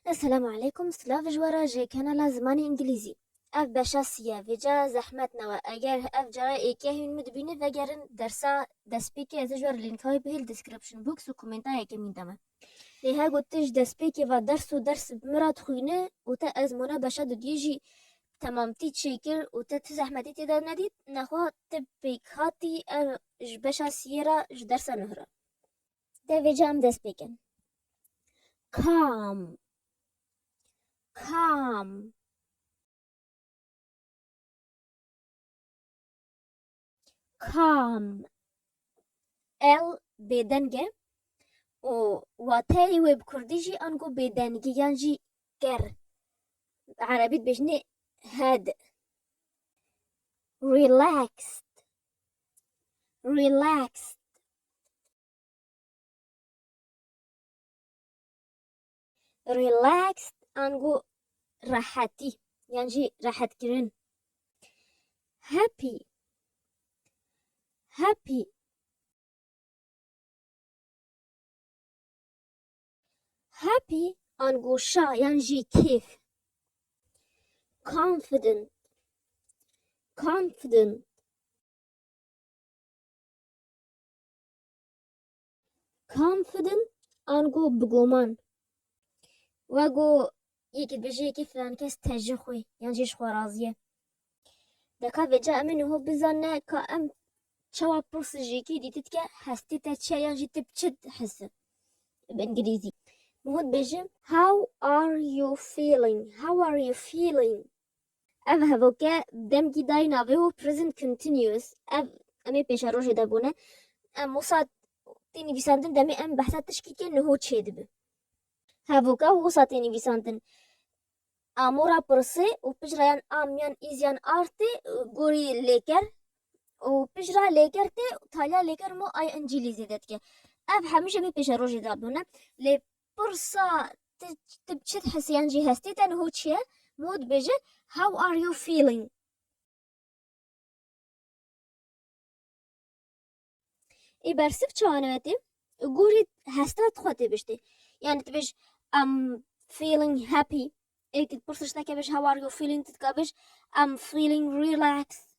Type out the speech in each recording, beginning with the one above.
السلام عليكم. سلاف جوارا جي كان زمانی انگلیزی اف بشاسیه و جا زحمت نوا اگر اف جرا ایکیه هین مدبینه و اگرن درسا دسپیکی از جوار لینک های بهل دیسکریپشن بوکس و کومنتا یکی میدم لیها گوتش دسپیکی و درس مراد خوینه و تا از منا بشا دو دیجی تمام تی چیکر و تا زحمتی تی داد ندید نخوا تبیک هاتی بشاسیه را درسا نهرا ده و جا هم دسپیکن calm calm calm ال بدنگه و واتای وب کردیجی انگو بدنگی یعنی گر عربیت بجنه هاد relaxed relaxed relaxed انگو راحتی یعنی راحت کرن happy happy happy انگو شا یعنی کیف confident confident confident انگو بگومان وگو یکی بجه یکی فلان کس تجه خوی یعنی شخوا رازیه دکا وجه امن هو بزنه که ام چوا پرسجی که دیدید که هستی تا چه یعنی تب چد حسه بانگلیزی مهود بجه how are you feeling how are you feeling اف هفو که دمگی دای ناوه و present continuous اف امی پیش روش دابونه ام وصاد تینی بیساندن دمی ام بحثات تشکی که نهو چه دبه هفو که وصاد تینی بیساندن امورا پرسه و پجرایان آمیان ایزیان آرته گوری لیکر و پجرا لیکر ته تالیا لیکر مو آی انجلیزی داد که اب همیشه می پیش روزی دادونه لی پرسا تبچت حسیان جی هستی تن هو چیه مود بجه how are you feeling ای برسف چوانواتی گوری هستات خواهی بشتی یعنی تبش I'm feeling happy ای تپرسش نکه بش how are you feeling تتکابش I'm feeling relaxed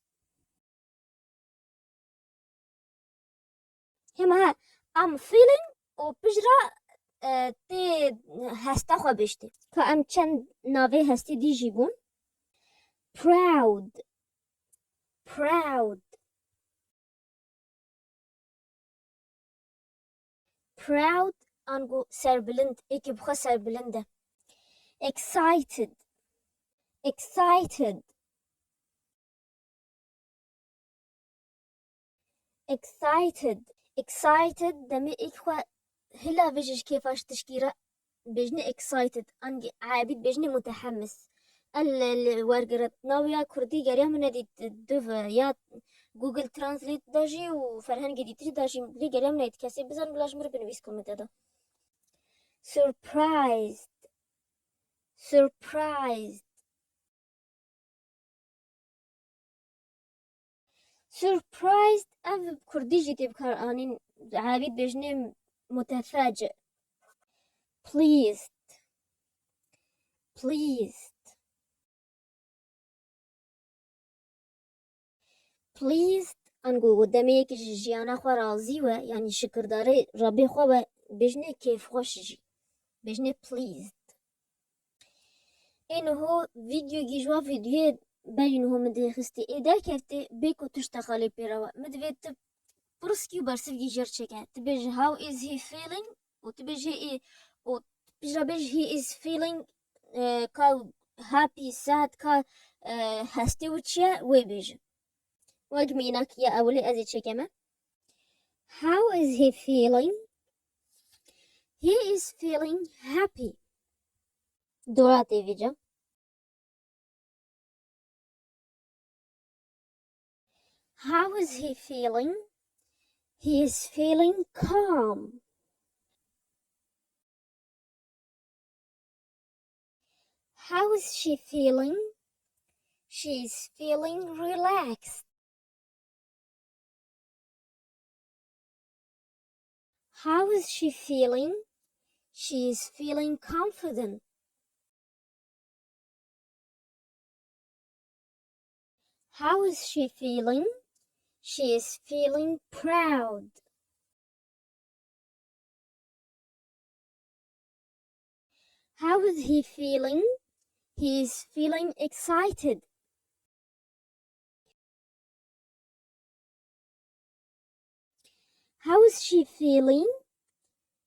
هما I'm feeling و پجرا تی هستا خو بشتی که ام چند ناوی هستی دیجی بون proud proud proud انگو سربلند ایکی بخوا سربلنده excited excited excited excited دمی ایک خوا هلا بجش كيفاش تشكيرة بجني excited انجي عابد بجني متحمس الورقرة ناوية كردي جريا من دي دوف يا جوجل ترانسليت داجي وفرهان جديد تجي داجي لي جريا من يتكسب بزن بلاش مر بنويسكم متدا surprised surprised surprised أف كردي جدي بكار آنين عابد بجني متفاجئ pleased pleased pleased انگو قدامي يك جيانا خوا راضيوة يعني شكر داري ربي خوا بجني كيف خوش جي بجني pleased انه هو فيديو جيجوا فيديو باين هو مدي خستي ايدا كيفتي بيكو تشتغلي بيروا مدفيت برسكيو برسف جيجر تشيكا تبج how is he feeling وتبج هي وتبج ربج he is feeling كا happy sad كا هستي وتشيا ويبج وجمينك يا أولي أزي تشيكما how is he feeling he is feeling happy دوراتي فيجا how is he feeling he is feeling calm how is she feeling she is feeling relaxed how is she feeling she is feeling confident How is she feeling? She is feeling proud. How is he feeling? He is feeling excited. How is she feeling?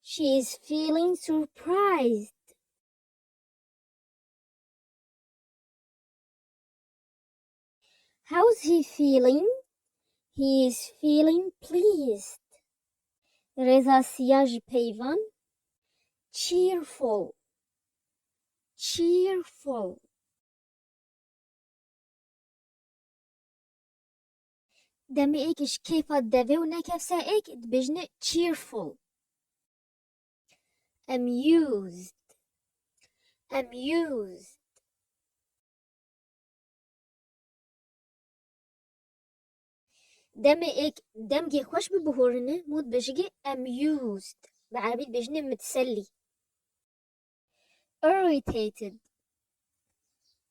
She is feeling surprised. How is he feeling? He is feeling pleased. رضا سیاج پیوان cheerful cheerful. دم ایکش کیفا دوه و نکفسا ایک بجنه cheerful. amused amused. دم ایک دمگی خوش ببهورنه مود بجگی amused بعربی بجنه متسلي. irritated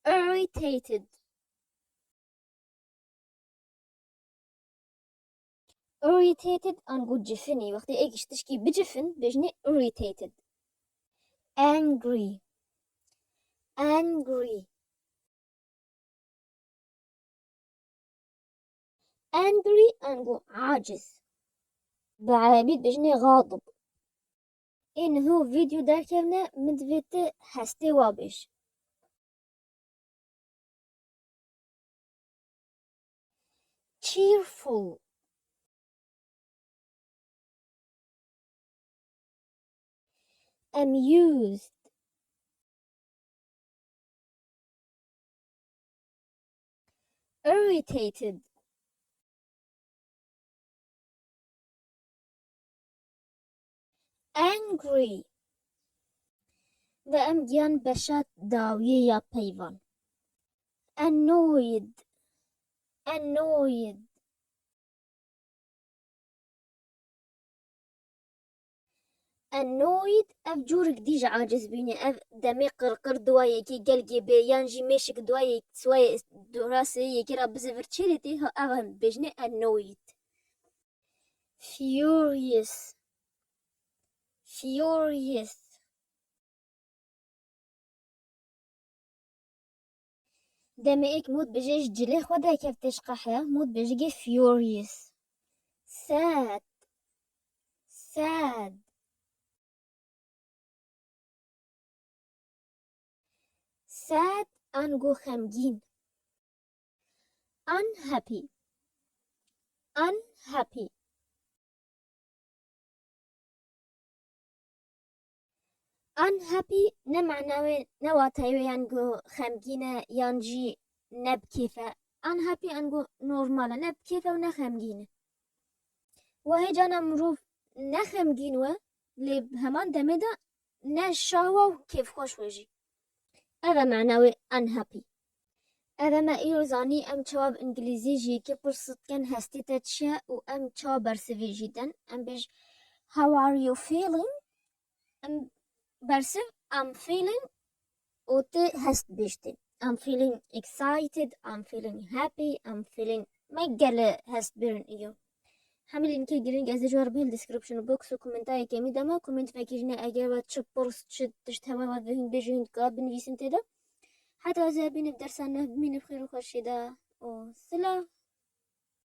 irritated irritated أنقول جفني وقت إيش تشكي بجفن بجني irritated. angry angry angry أنقول عاجز بعربي بجني غاضب. إن هو فيديو دار كرنا مدفت هستي وابش. cheerful amused irritated angry. و ام گیان بشات داویه یا پیوان. annoyed annoyed annoyed اف جورك ديج عاجز بيني اف دمي قرقر دواي كي قلقي بيان جي ميشك دواي سواي دراسي يكي راب بزفر تشيرتي ها اغم بجني annoyed. furious furious. دمي ايك مود بجيش جلي خدا كيف تشقحها مود بجيجي furious. sad sad sad أنقو خمجين. unhappy unhappy unhappy نمعنى نواتايو ينقو خمجينة ينجي نبكيفة. unhappy أنقو نورمالة نبكيفة ونخمجينة وهي جانا مروف نخمجينوه لبهمان دمدا نشاوه وكيف خوش وجي. هذا معناوي unhappy. هذا ما إيرزاني أم جواب إنجليزي جي كي برصد كان هستي تتشا وأم جواب برسفي جدا أم بيج how are you feeling أم برسف I'm feeling وتي هست بيجتي I'm feeling excited I'm feeling happy I'm feeling ما قال هست بيرن إيو حمل إنكي جرين جاز جوار بهال description box وكومنتاي كمي دما كومنت فاكيجنا أجابة تشبرس تشتهوا وذهن بيجين قابن فيسنتي ده حتى زابين بدرسنا من بخير وخشيدا وسلام.